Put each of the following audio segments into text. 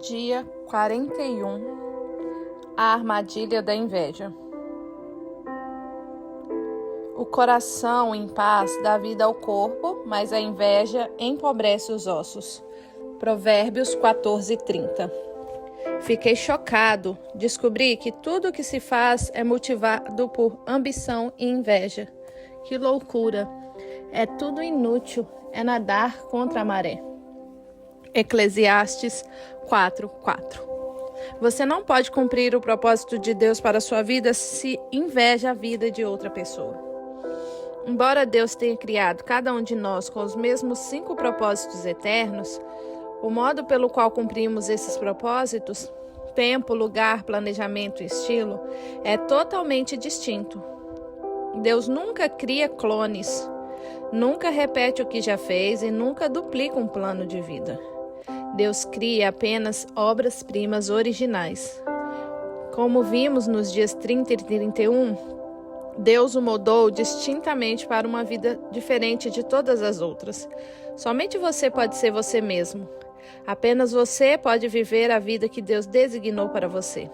Dia 41. A armadilha da inveja. O coração em paz dá vida ao corpo, mas a inveja empobrece os ossos. Provérbios 14:30. Fiquei chocado. Descobri que tudo o que se faz é motivado por ambição e inveja. Que loucura! É tudo inútil, é nadar contra a maré. Eclesiastes 4:4. Você não pode cumprir o propósito de Deus para a sua vida se inveja a vida de outra pessoa. Embora Deus tenha criado cada um de nós com os mesmos 5 propósitos eternos, o modo pelo qual cumprimos esses propósitos, tempo, lugar, planejamento e estilo, é totalmente distinto. Deus nunca cria clones, nunca repete o que já fez e nunca duplica um plano de vida. Deus cria apenas obras-primas originais. Como vimos nos dias 30 e 31, Deus o moldou distintamente para uma vida diferente de todas as outras. Somente você pode ser você mesmo. Apenas você pode viver a vida que Deus designou para você.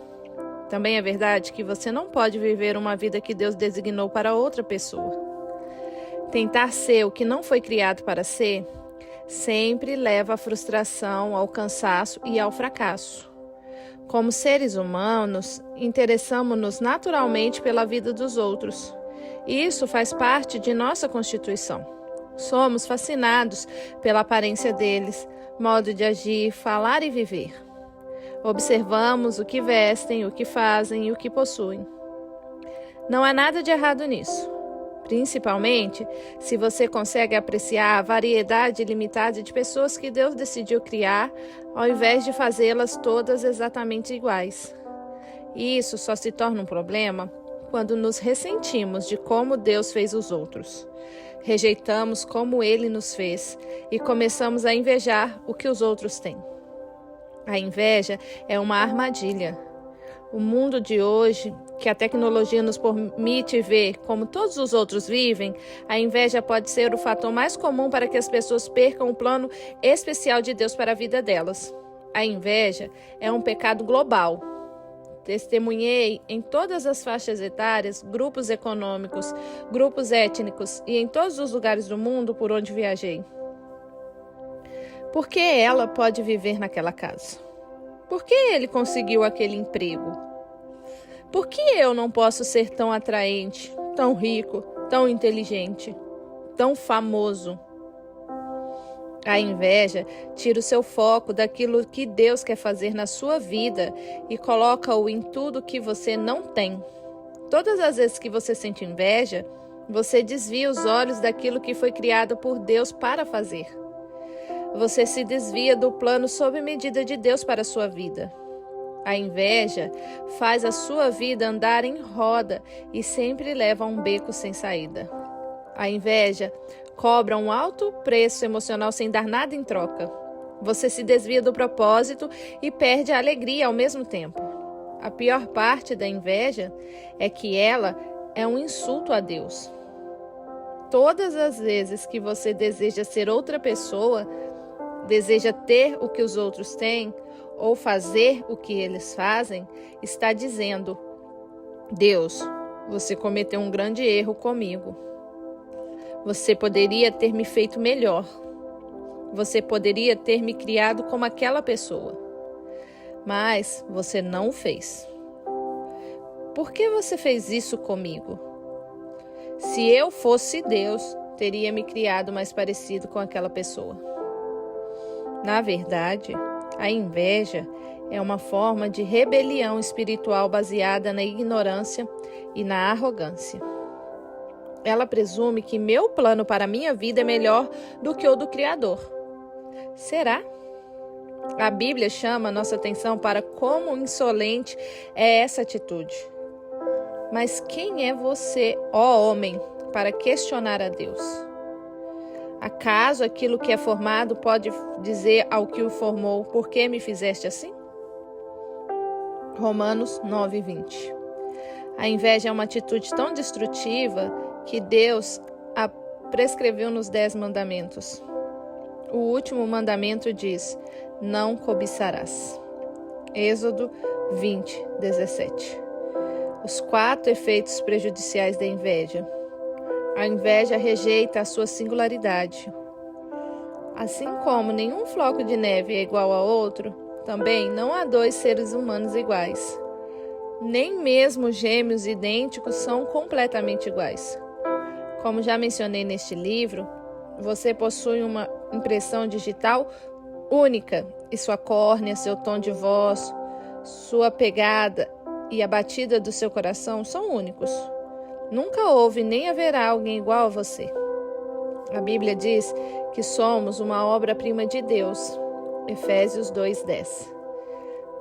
Também é verdade que você não pode viver uma vida que Deus designou para outra pessoa. Tentar ser o que não foi criado para ser sempre leva à frustração, ao cansaço e ao fracasso. Como seres humanos, interessamos-nos naturalmente pela vida dos outros. Isso faz parte de nossa constituição. Somos fascinados pela aparência deles, modo de agir, falar e viver. Observamos o que vestem, o que fazem e o que possuem. Não há nada de errado nisso. Principalmente se você consegue apreciar a variedade ilimitada de pessoas que Deus decidiu criar, ao invés de fazê-las todas exatamente iguais. E isso só se torna um problema quando nos ressentimos de como Deus fez os outros. Rejeitamos como Ele nos fez e começamos a invejar o que os outros têm. A inveja é uma armadilha. O mundo de hoje, que a tecnologia nos permite ver como todos os outros vivem, a inveja pode ser o fator mais comum para que as pessoas percam o plano especial de Deus para a vida delas. A inveja é um pecado global. Testemunhei em todas as faixas etárias, grupos econômicos, grupos étnicos e em todos os lugares do mundo por onde viajei. Por que ela pode viver naquela casa? Por que ele conseguiu aquele emprego? Por que eu não posso ser tão atraente, tão rico, tão inteligente, tão famoso? A inveja tira o seu foco daquilo que Deus quer fazer na sua vida e coloca-o em tudo que você não tem. Todas as vezes que você sente inveja, você desvia os olhos daquilo que foi criado por Deus para fazer. Você se desvia do plano sob medida de Deus para a sua vida. A inveja faz a sua vida andar em roda e sempre leva a um beco sem saída. A inveja cobra um alto preço emocional sem dar nada em troca. Você se desvia do propósito e perde a alegria ao mesmo tempo. A pior parte da inveja é que ela é um insulto a Deus. Todas as vezes que você deseja ser outra pessoa, deseja ter o que os outros têm ou fazer o que eles fazem, está dizendo: Deus, você cometeu um grande erro comigo. Você poderia ter me feito melhor. Você poderia ter me criado como aquela pessoa. Mas você não o fez. Por que você fez isso comigo? Se eu fosse Deus, teria me criado mais parecido com aquela pessoa. Na verdade, a inveja é uma forma de rebelião espiritual baseada na ignorância e na arrogância. Ela presume que meu plano para a minha vida é melhor do que o do Criador. Será? A Bíblia chama nossa atenção para como insolente é essa atitude. Mas quem é você, ó homem, para questionar a Deus? Acaso aquilo que é formado pode dizer ao que o formou: por que me fizeste assim? Romanos 9:20. A inveja é uma atitude tão destrutiva que Deus a prescreveu nos 10 mandamentos. O último mandamento diz: não cobiçarás. Êxodo 20, 17. Os 4 efeitos prejudiciais da inveja. A inveja rejeita a sua singularidade. Assim como nenhum floco de neve é igual a outro, também não há 2 seres humanos iguais. Nem mesmo gêmeos idênticos são completamente iguais. Como já mencionei neste livro, você possui uma impressão digital única e sua córnea, seu tom de voz, sua pegada e a batida do seu coração são únicos. Nunca houve nem haverá alguém igual a você. A Bíblia diz que somos uma obra-prima de Deus. Efésios 2:10.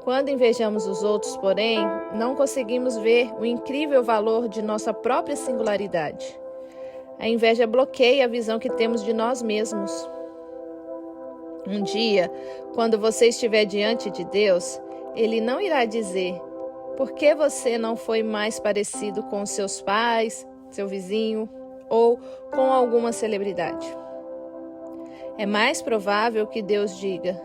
Quando invejamos os outros, porém, não conseguimos ver o incrível valor de nossa própria singularidade. A inveja bloqueia a visão que temos de nós mesmos. Um dia, quando você estiver diante de Deus, Ele não irá dizer: por que você não foi mais parecido com seus pais, seu vizinho ou com alguma celebridade? É mais provável que Deus diga: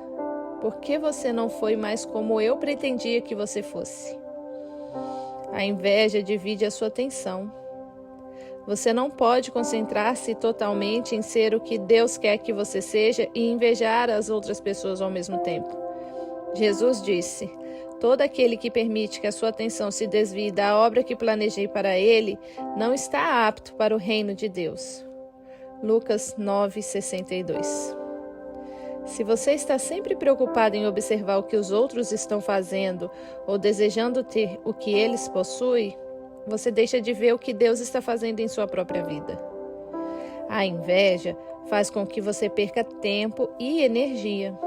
por que você não foi mais como eu pretendia que você fosse? A inveja divide a sua atenção. Você não pode concentrar-se totalmente em ser o que Deus quer que você seja e invejar as outras pessoas ao mesmo tempo. Jesus disse: todo aquele que permite que a sua atenção se desvie da obra que planejei para ele, não está apto para o reino de Deus. Lucas 9:62. Se você está sempre preocupado em observar o que os outros estão fazendo ou desejando ter o que eles possuem, você deixa de ver o que Deus está fazendo em sua própria vida. A inveja faz com que você perca tempo e energia.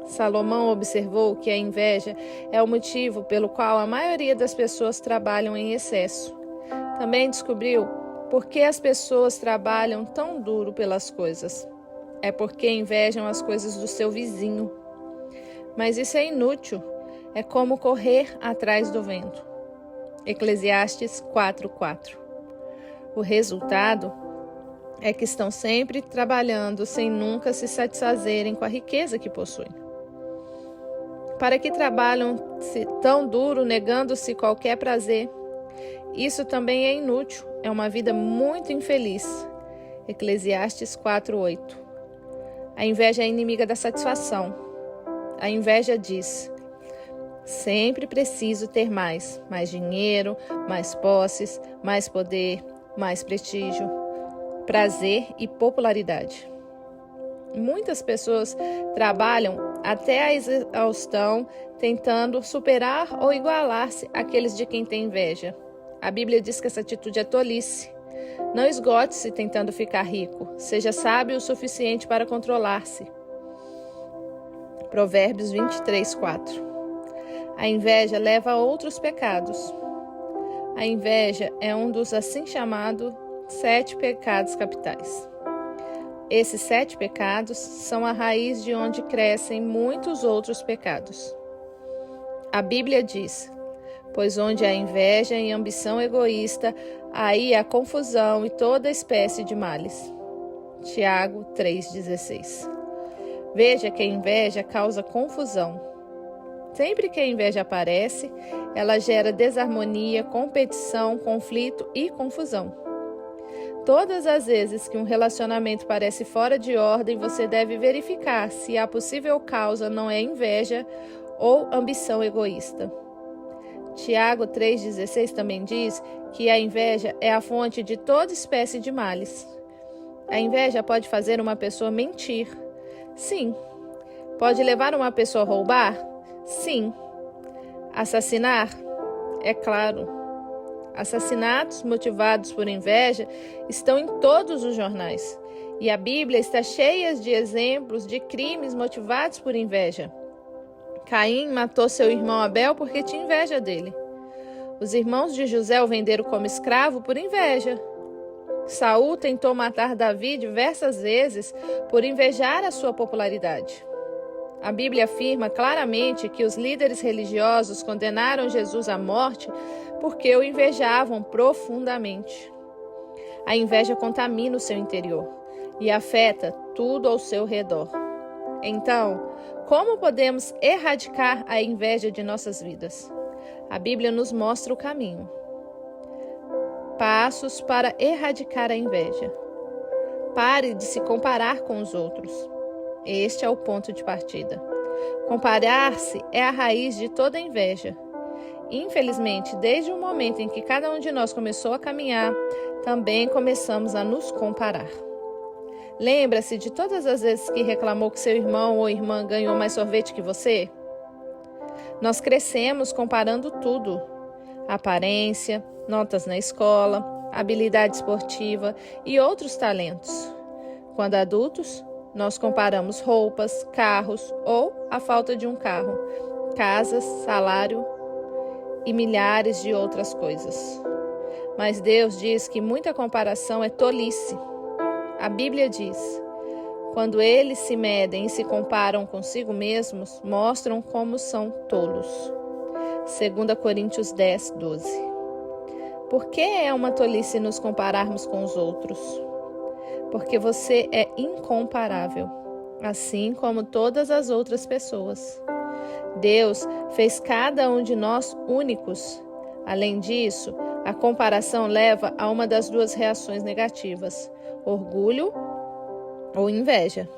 Salomão observou que a inveja é o motivo pelo qual a maioria das pessoas trabalham em excesso. Também descobriu por que as pessoas trabalham tão duro pelas coisas. É porque invejam as coisas do seu vizinho. Mas isso é inútil. É como correr atrás do vento. Eclesiastes 4:4. O resultado é que estão sempre trabalhando sem nunca se satisfazerem com a riqueza que possuem. Para que trabalham tão duro, negando-se qualquer prazer? Isso também é inútil, é uma vida muito infeliz. Eclesiastes 4:8. A inveja é inimiga da satisfação. A inveja diz: sempre preciso ter mais dinheiro, mais posses, mais poder, mais prestígio, prazer e popularidade. Muitas pessoas trabalham até a exaustão tentando superar ou igualar-se àqueles de quem tem inveja. A Bíblia diz que essa atitude é tolice. Não esgote-se tentando ficar rico. Seja sábio o suficiente para controlar-se. Provérbios 23:4. A inveja leva a outros pecados. A inveja é um dos assim chamados 7 pecados capitais. Esses 7 pecados são a raiz de onde crescem muitos outros pecados. A Bíblia diz: pois onde há inveja e ambição egoísta, aí há confusão e toda espécie de males. Tiago 3,16. Veja que a inveja causa confusão. Sempre que a inveja aparece, ela gera desarmonia, competição, conflito e confusão. Todas as vezes que um relacionamento parece fora de ordem, você deve verificar se a possível causa não é inveja ou ambição egoísta. Tiago 3,16 também diz que a inveja é a fonte de toda espécie de males. A inveja pode fazer uma pessoa mentir. Sim. Pode levar uma pessoa a roubar? Sim. Assassinar? É claro. Assassinatos motivados por inveja estão em todos os jornais. E a Bíblia está cheia de exemplos de crimes motivados por inveja. Caim matou seu irmão Abel porque tinha inveja dele. Os irmãos de José o venderam como escravo por inveja. Saul tentou matar Davi diversas vezes por invejar a sua popularidade. A Bíblia afirma claramente que os líderes religiosos condenaram Jesus à morte porque o invejavam profundamente. A inveja contamina o seu interior e afeta tudo ao seu redor. Então, Como podemos erradicar a inveja de nossas vidas? A Bíblia nos mostra o caminho. Passos para erradicar a inveja. Pare de se comparar com os outros. Este é o ponto de partida. Comparar-se é a raiz de toda inveja. Infelizmente, desde o momento em que cada um de nós começou a caminhar, também começamos a nos comparar. Lembra-se de todas as vezes que reclamou que seu irmão ou irmã ganhou mais sorvete que você? Nós crescemos comparando tudo: aparência, notas na escola, habilidade esportiva e outros talentos. Quando adultos, nós comparamos roupas, carros ou a falta de um carro, casas, salário e milhares de outras coisas. Mas Deus diz que muita comparação é tolice. A Bíblia diz: quando eles se medem e se comparam consigo mesmos, mostram como são tolos. 2 Coríntios 10, 12. Por que é uma tolice nos compararmos com os outros? Porque você é incomparável, assim como todas as outras pessoas. Deus fez cada um de nós únicos. Além disso, a comparação leva a uma das duas reações negativas: orgulho ou inveja.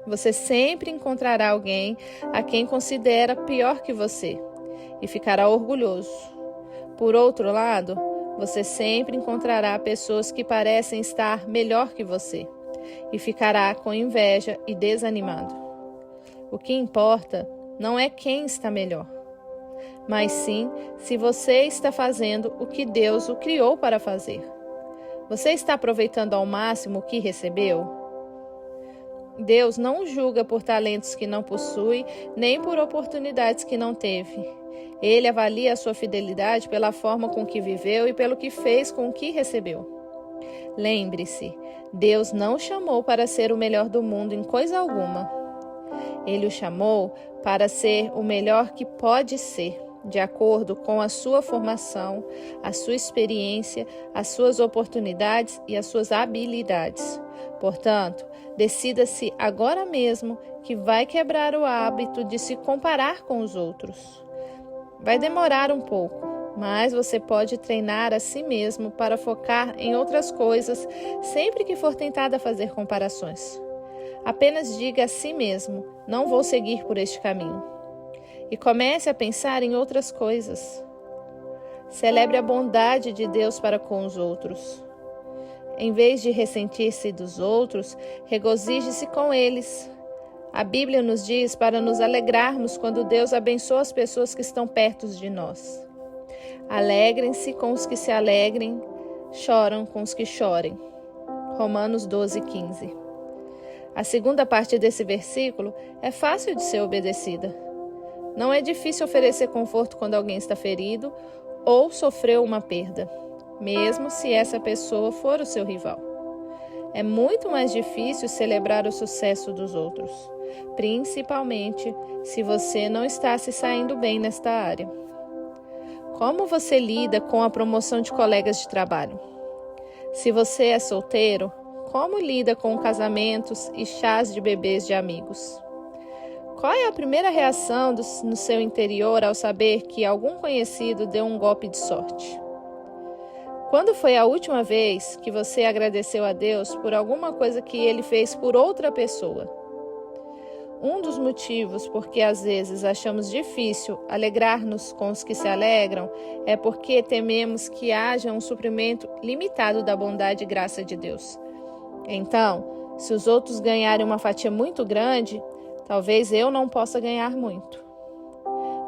Você sempre encontrará alguém a quem considera pior que você e ficará orgulhoso. Por outro lado, você sempre encontrará pessoas que parecem estar melhor que você e ficará com inveja e desanimado. O que importa não é quem está melhor, mas sim se você está fazendo o que Deus o criou para fazer. Você está aproveitando ao máximo o que recebeu? Deus não julga por talentos que não possui, nem por oportunidades que não teve. Ele avalia a sua fidelidade pela forma com que viveu e pelo que fez com o que recebeu. Lembre-se, Deus não o chamou para ser o melhor do mundo em coisa alguma. Ele o chamou para ser o melhor que pode ser, de acordo com a sua formação, a sua experiência, as suas oportunidades e as suas habilidades. Portanto, decida-se agora mesmo que vai quebrar o hábito de se comparar com os outros. Vai demorar um pouco, mas você pode treinar a si mesmo para focar em outras coisas sempre que for tentada fazer comparações. Apenas diga a si mesmo: não vou seguir por este caminho. E comece a pensar em outras coisas. Celebre a bondade de Deus para com os outros. Em vez de ressentir-se dos outros, regozije-se com eles. A Bíblia nos diz para nos alegrarmos quando Deus abençoa as pessoas que estão perto de nós. Alegrem-se com os que se alegrem, choram com os que chorem. Romanos 12, 15. A segunda parte desse versículo é fácil de ser obedecida. Não é difícil oferecer conforto quando alguém está ferido ou sofreu uma perda, mesmo se essa pessoa for o seu rival. É muito mais difícil celebrar o sucesso dos outros, principalmente se você não está se saindo bem nesta área. Como você lida com a promoção de colegas de trabalho? Se você é solteiro, como lida com casamentos e chás de bebês de amigos? Qual é a primeira reação no seu interior ao saber que algum conhecido deu um golpe de sorte? Quando foi a última vez que você agradeceu a Deus por alguma coisa que Ele fez por outra pessoa? Um dos motivos por que às vezes achamos difícil alegrar-nos com os que se alegram é porque tememos que haja um suprimento limitado da bondade e graça de Deus. Então, se os outros ganharem uma fatia muito grande, talvez eu não possa ganhar muito.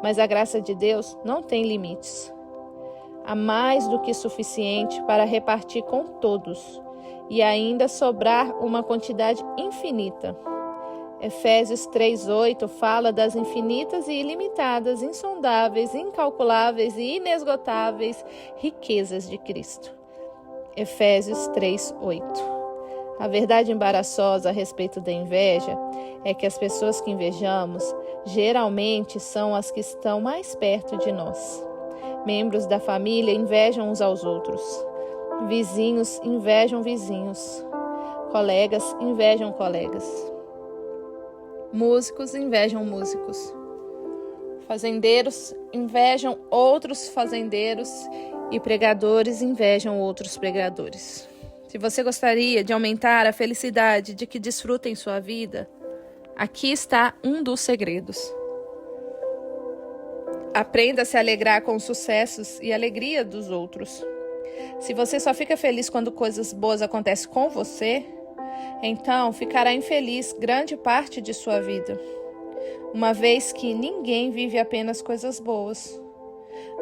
Mas a graça de Deus não tem limites. Há mais do que suficiente para repartir com todos e ainda sobrar uma quantidade infinita. Efésios 3:8 fala das infinitas e ilimitadas, insondáveis, incalculáveis e inesgotáveis riquezas de Cristo. Efésios 3:8. A verdade embaraçosa a respeito da inveja é que as pessoas que invejamos geralmente são as que estão mais perto de nós. Membros da família invejam uns aos outros. Vizinhos invejam vizinhos. Colegas invejam colegas. Músicos invejam músicos. Fazendeiros invejam outros fazendeiros e pregadores invejam outros pregadores. Se você gostaria de aumentar a felicidade de que desfruta em sua vida, aqui está um dos segredos. Aprenda a se alegrar com os sucessos e alegria dos outros. Se você só fica feliz quando coisas boas acontecem com você, então ficará infeliz grande parte de sua vida, uma vez que ninguém vive apenas coisas boas.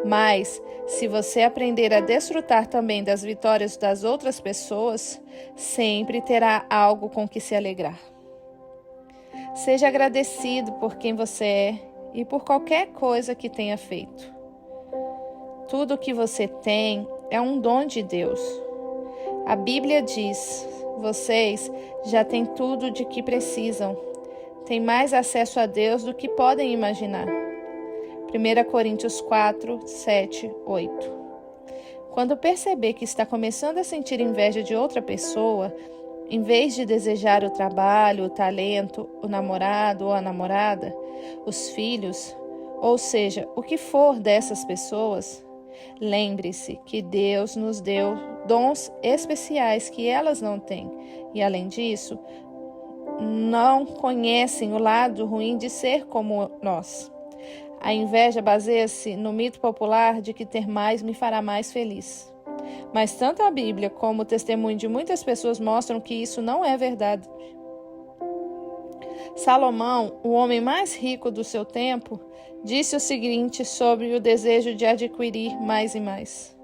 Mas, se você aprender a desfrutar também das vitórias das outras pessoas, sempre terá algo com que se alegrar. Seja agradecido por quem você é e por qualquer coisa que tenha feito. Tudo o que você tem é um dom de Deus. A Bíblia diz: vocês já têm tudo de que precisam. Têm mais acesso a Deus do que podem imaginar. 1 Coríntios 4, 7, 8. Quando perceber que está começando a sentir inveja de outra pessoa, em vez de desejar o trabalho, o talento, o namorado ou a namorada, os filhos, ou seja, o que for dessas pessoas, lembre-se que Deus nos deu dons especiais que elas não têm. E, além disso, não conhecem o lado ruim de ser como nós. A inveja baseia-se no mito popular de que ter mais me fará mais feliz. Mas tanto a Bíblia como o testemunho de muitas pessoas mostram que isso não é verdade. Salomão, o homem mais rico do seu tempo, disse o seguinte sobre o desejo de adquirir mais e mais: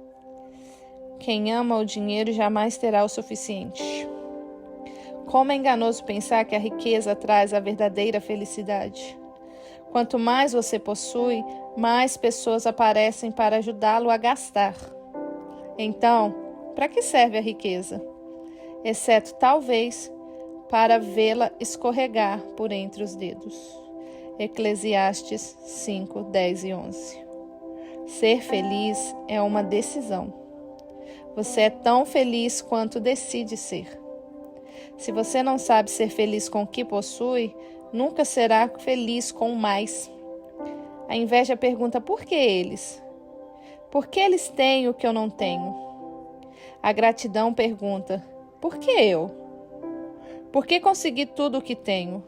quem ama o dinheiro jamais terá o suficiente. Como é enganoso pensar que a riqueza traz a verdadeira felicidade. Quanto mais você possui, mais pessoas aparecem para ajudá-lo a gastar. Então, para que serve a riqueza? Exceto, talvez, para vê-la escorregar por entre os dedos. Eclesiastes 5, 10 e 11. Ser feliz é uma decisão. Você é tão feliz quanto decide ser. Se você não sabe ser feliz com o que possui, nunca será feliz com mais. A inveja pergunta: por que eles? Por que eles têm o que eu não tenho? A gratidão pergunta: por que eu? Por que consegui tudo o que tenho?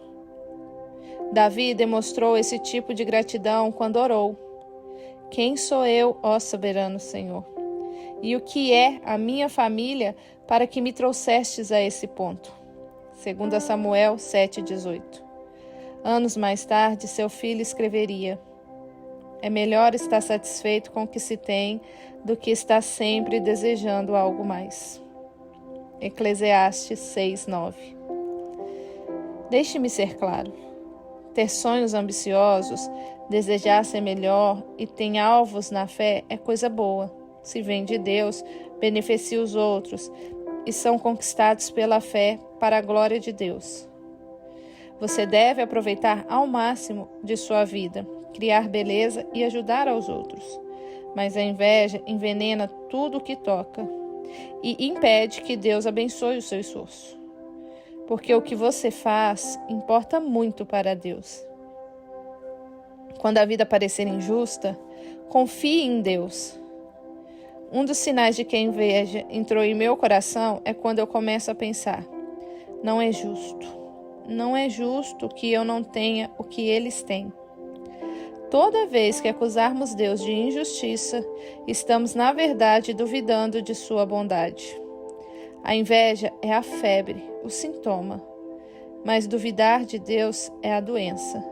Davi demonstrou esse tipo de gratidão quando orou: quem sou eu, ó soberano Senhor? E o que é a minha família para que me trouxestes a esse ponto? 2 Samuel 7,18. Anos mais tarde, seu filho escreveria: é melhor estar satisfeito com o que se tem do que estar sempre desejando algo mais. Eclesiastes 6:9. Deixe-me ser claro. Ter sonhos ambiciosos, desejar ser melhor e ter alvos na fé é coisa boa. Se vem de Deus, beneficia os outros e são conquistados pela fé para a glória de Deus. Você deve aproveitar ao máximo de sua vida, criar beleza e ajudar aos outros. Mas a inveja envenena tudo o que toca e impede que Deus abençoe o seu esforço. Porque o que você faz importa muito para Deus. Quando a vida parecer injusta, confie em Deus. Um dos sinais de que a inveja entrou em meu coração é quando eu começo a pensar: não é justo. Não é justo que eu não tenha o que eles têm. Toda vez que acusarmos Deus de injustiça, estamos, na verdade, duvidando de sua bondade. A inveja é a febre, o sintoma, mas duvidar de Deus é a doença.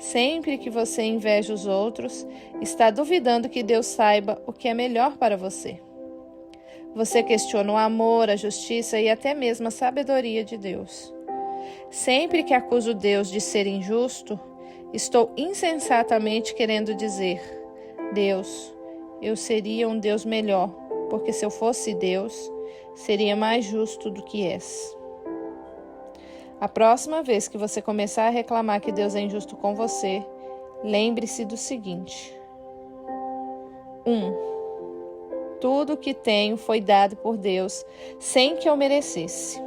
Sempre que você inveja os outros, está duvidando que Deus saiba o que é melhor para você. Você questiona o amor, a justiça e até mesmo a sabedoria de Deus. Sempre que acuso Deus de ser injusto, estou insensatamente querendo dizer: Deus, eu seria um Deus melhor, porque se eu fosse Deus, seria mais justo do que és. A próxima vez que você começar a reclamar que Deus é injusto com você, lembre-se do seguinte: 1. Tudo o que tenho foi dado por Deus sem que eu merecesse.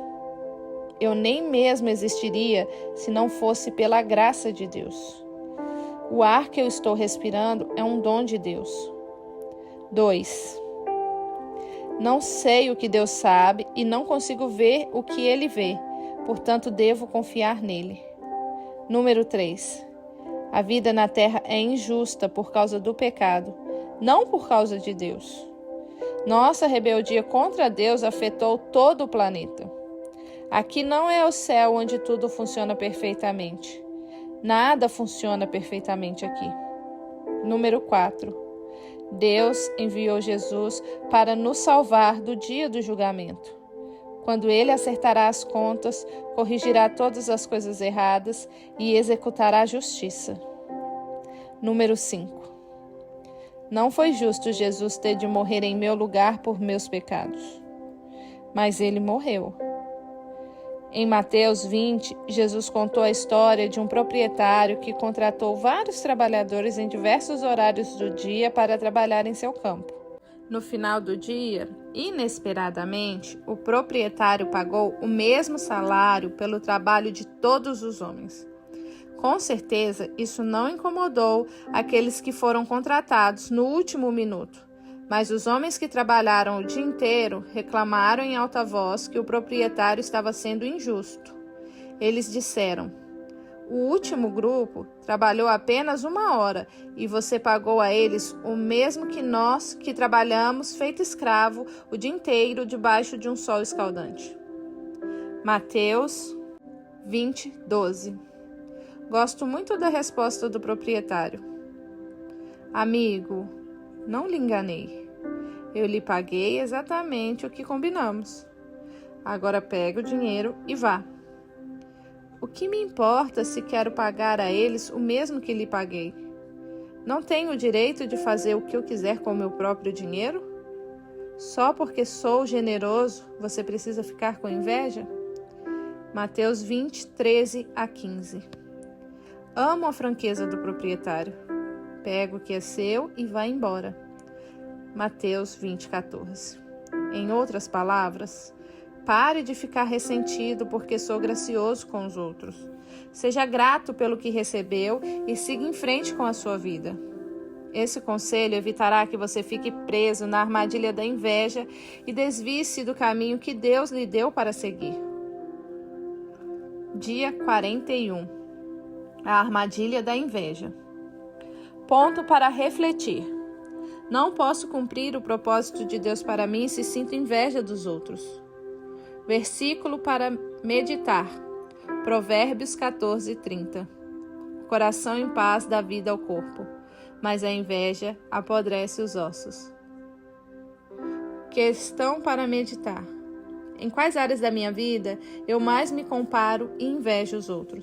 eu nem mesmo existiria se não fosse pela graça de Deus. O ar que eu estou respirando é um dom de Deus. 2. Não sei o que Deus sabe e não consigo ver o que Ele vê, portanto devo confiar nele. Número 3. A vida na terra é injusta por causa do pecado, não por causa de Deus. Nossa rebeldia contra Deus afetou todo o planeta. Aqui não é o céu onde tudo funciona perfeitamente. Nada funciona perfeitamente aqui. Número 4. Deus enviou Jesus para nos salvar do dia do julgamento. Quando Ele acertará as contas, corrigirá todas as coisas erradas e executará a justiça. Número 5. Não foi justo Jesus ter de morrer em meu lugar por meus pecados, mas Ele morreu. Em Mateus 20, Jesus contou a história de um proprietário que contratou vários trabalhadores em diversos horários do dia para trabalhar em seu campo. No final do dia, inesperadamente, o proprietário pagou o mesmo salário pelo trabalho de todos os homens. Com certeza, isso não incomodou aqueles que foram contratados no último minuto. Mas os homens que trabalharam o dia inteiro reclamaram em alta voz que o proprietário estava sendo injusto. Eles disseram: o último grupo trabalhou apenas 1 hora e você pagou a eles o mesmo que nós que trabalhamos feito escravo o dia inteiro debaixo de um sol escaldante. Mateus 20, 12. Gosto muito da resposta do proprietário. Amigo, não lhe enganei. Eu lhe paguei exatamente o que combinamos. Agora pegue o dinheiro e vá. O que me importa se quero pagar a eles o mesmo que lhe paguei? Não tenho o direito de fazer o que eu quiser com o meu próprio dinheiro? Só porque sou generoso, você precisa ficar com inveja? Mateus 20, 13 a 15. Amo a franqueza do proprietário. Pega o que é seu e vá embora. Mateus 20, 14. Em outras palavras, pare de ficar ressentido porque sou gracioso com os outros. Seja grato pelo que recebeu e siga em frente com a sua vida. Esse conselho evitará que você fique preso na armadilha da inveja e desvie-se do caminho que Deus lhe deu para seguir. Dia 41. A armadilha da inveja. Ponto para refletir. Não posso cumprir o propósito de Deus para mim se sinto inveja dos outros. Versículo para meditar. Provérbios 14, 30. O coração em paz dá vida ao corpo, mas a inveja apodrece os ossos. Questão para meditar. Em quais áreas da minha vida eu mais me comparo e invejo os outros?